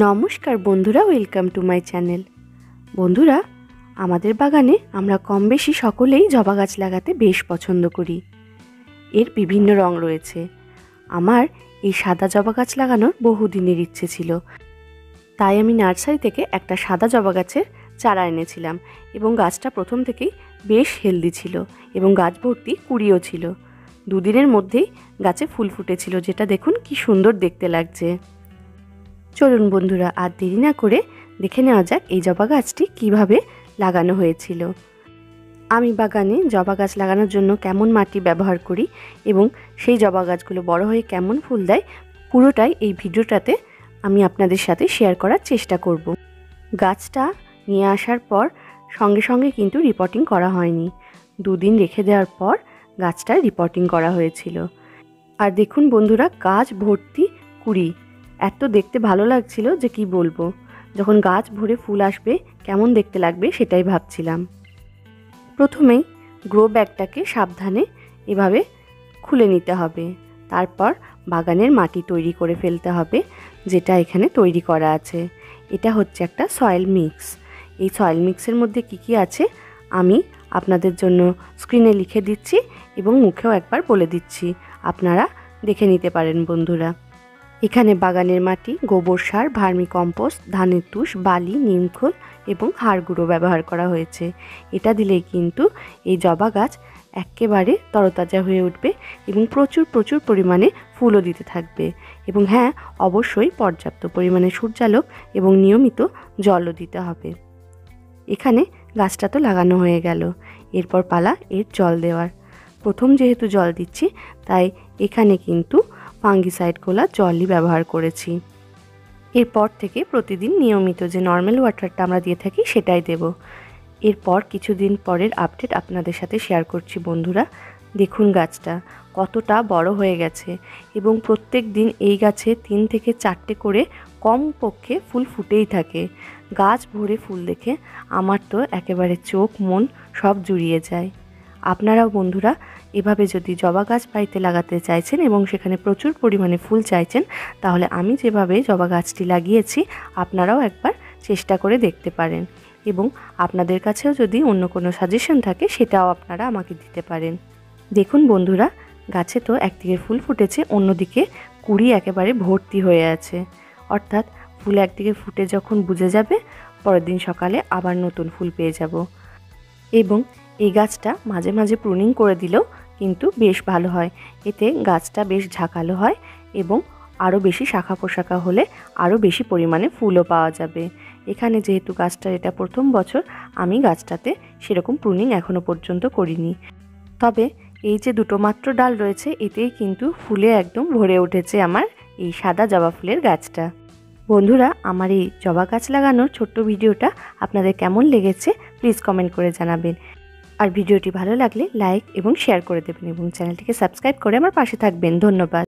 নমস্কার বন্ধুরা, welcome to my channel. বন্ধুরা, আমাদের বাগানে আমরা কম বেশি সকলেই জবা গাছ লাগাতে বেশ পছন্দ করি। এর বিভিন্ন রং রয়েছে। আমার এই সাদা জবা গাছ লাগানোর বহুদিনের ইচ্ছে ছিল, তাই আমি নার্সারি থেকে একটা সাদা জবা গাছের চারা এনেছিলাম এবং গাছটা প্রথম থেকেই বেশ হেলদি ছিল এবং গাছ ভর্তি কুড়িও ছিল। দুদিনের মধ্যেই গাছে ফুল ফুটেছিল, যেটা দেখুন কি সুন্দর দেখতে লাগছে। চলুন বন্ধুরা, আর দেরি না করে দেখে নেওয়া যাক এই জবা গাছটি কিভাবে লাগানো হয়েছিল। আমি বাগানে জবা গাছ লাগানোর জন্য কেমন মাটি ব্যবহার করি এবং সেই জবা গাছগুলো বড় হয়ে কেমন ফুল দেয়, পুরোটাই এই ভিডিওটাতে আমি আপনাদের সাথে শেয়ার করার চেষ্টা করব। গাছটা নিয়ে আসার পর সঙ্গে সঙ্গে কিন্তু রিপোর্টিং করা হয়নি। দুদিন রেখে দেওয়ার পর গাছটার রিপোর্টিং করা হয়েছিল। আর দেখুন বন্ধুরা, গাছ ভর্তি কুড়ি, এত দেখতে ভালো লাগছিল যে কি বলবো। যখন গাছ ভরে ফুল আসবে কেমন দেখতে লাগবে সেটাই ভাবছিলাম। প্রথমেই গ্রো ব্যাগটাকে সাবধানে এভাবে খুলে নিতে হবে। তারপর বাগানের মাটি তৈরি করে ফেলতে হবে, যেটা এখানে তৈরি করা আছে। এটা হচ্ছে একটা সয়েল মিক্স। এই সয়েল মিক্সের মধ্যে কি কি আছে আমি আপনাদের জন্য স্ক্রিনে লিখে দিচ্ছি এবং মুখেও একবার বলে দিচ্ছি, আপনারা দেখে নিতে পারেন বন্ধুরা। এখানে বাগানের মাটি, গোবর সার, ভার্মি কম্পোস্ট, ধানের তুষ, বালি, নিমখোল এবং হাড় গুঁড়ো ব্যবহার করা হয়েছে। এটা দিলেই কিন্তু এই জবা গাছ একেবারে তরতাজা হয়ে উঠবে এবং প্রচুর পরিমাণে ফুলও দিতে থাকবে। এবং হ্যাঁ, অবশ্যই পর্যাপ্ত পরিমাণে সূর্যালোক এবং নিয়মিত জলও দিতে হবে। এখানে গাছটা তো লাগানো হয়ে গেল, এরপর পালা এর জল দেওয়ার। প্রথম যেহেতু জল দিচ্ছি, তাই এখানে কিন্তু ফাঙ্গিসাইডগুলো জলই ব্যবহার করেছি। এরপর থেকে প্রতিদিন নিয়মিত যে নর্মাল ওয়াটারটা আমরা দিয়ে থাকি সেটাই দেব। এরপর কিছুদিন পরের আপডেট আপনাদের সাথে শেয়ার করছি বন্ধুরা। দেখুন গাছটা কতটা বড় হয়ে গেছে এবং প্রত্যেক দিন এই গাছে 3 থেকে 4টে করে কমপক্ষে ফুল ফুটেই থাকে। গাছ ভরে ফুল দেখে আমার তো একেবারে চোখ মন সব জুড়িয়ে যায়। আপনারাও বন্ধুরা এভাবে যদি জবা গাছ বাড়িতে লাগাতে চাইছেন এবং সেখানে প্রচুর পরিমাণে ফুল চাইছেন, তাহলে আমি যেভাবে জবা গাছটি লাগিয়েছি আপনারাও একবার চেষ্টা করে দেখতে পারেন। এবং আপনাদের কাছেও যদি অন্য কোনো সাজেশন থাকে সেটাও আপনারা আমাকে দিতে পারেন। দেখুন বন্ধুরা, গাছে তো একদিকে ফুল ফুটেছে, অন্যদিকে কুঁড়ি একেবারে ভর্তি হয়ে আছে। অর্থাৎ ফুল একদিকে ফুটে যখন বুঝে যাবে, পরের দিন সকালে আবার নতুন ফুল পেয়ে যাব। এবং এই গাছটা মাঝে মাঝে প্রুনিং করে দিলেও কিন্তু বেশ ভালো হয়। এতে গাছটা বেশ ঝাঁকালো হয় এবং আরও বেশি শাখা পোশাখা হলে আরও বেশি পরিমাণে ফুলও পাওয়া যাবে। এখানে যেহেতু গাছটার এটা প্রথম বছর, আমি গাছটাতে সেরকম প্রুনিং এখনও পর্যন্ত করিনি। তবে এই যে দুটো মাত্র ডাল রয়েছে, এতেই কিন্তু ফুলে একদম ভরে উঠেছে আমার এই সাদা জবা ফুলের গাছটা। বন্ধুরা, আমার এই জবা গাছ লাগানোর ছোট্ট ভিডিওটা আপনাদের কেমন লেগেছে প্লিজ কমেন্ট করে জানাবেন। আর ভিডিওটি ভালো লাগলে লাইক এবং শেয়ার করে দেবেন এবং চ্যানেলটিকে সাবস্ক্রাইব করে আমার পাশে থাকবেন। ধন্যবাদ।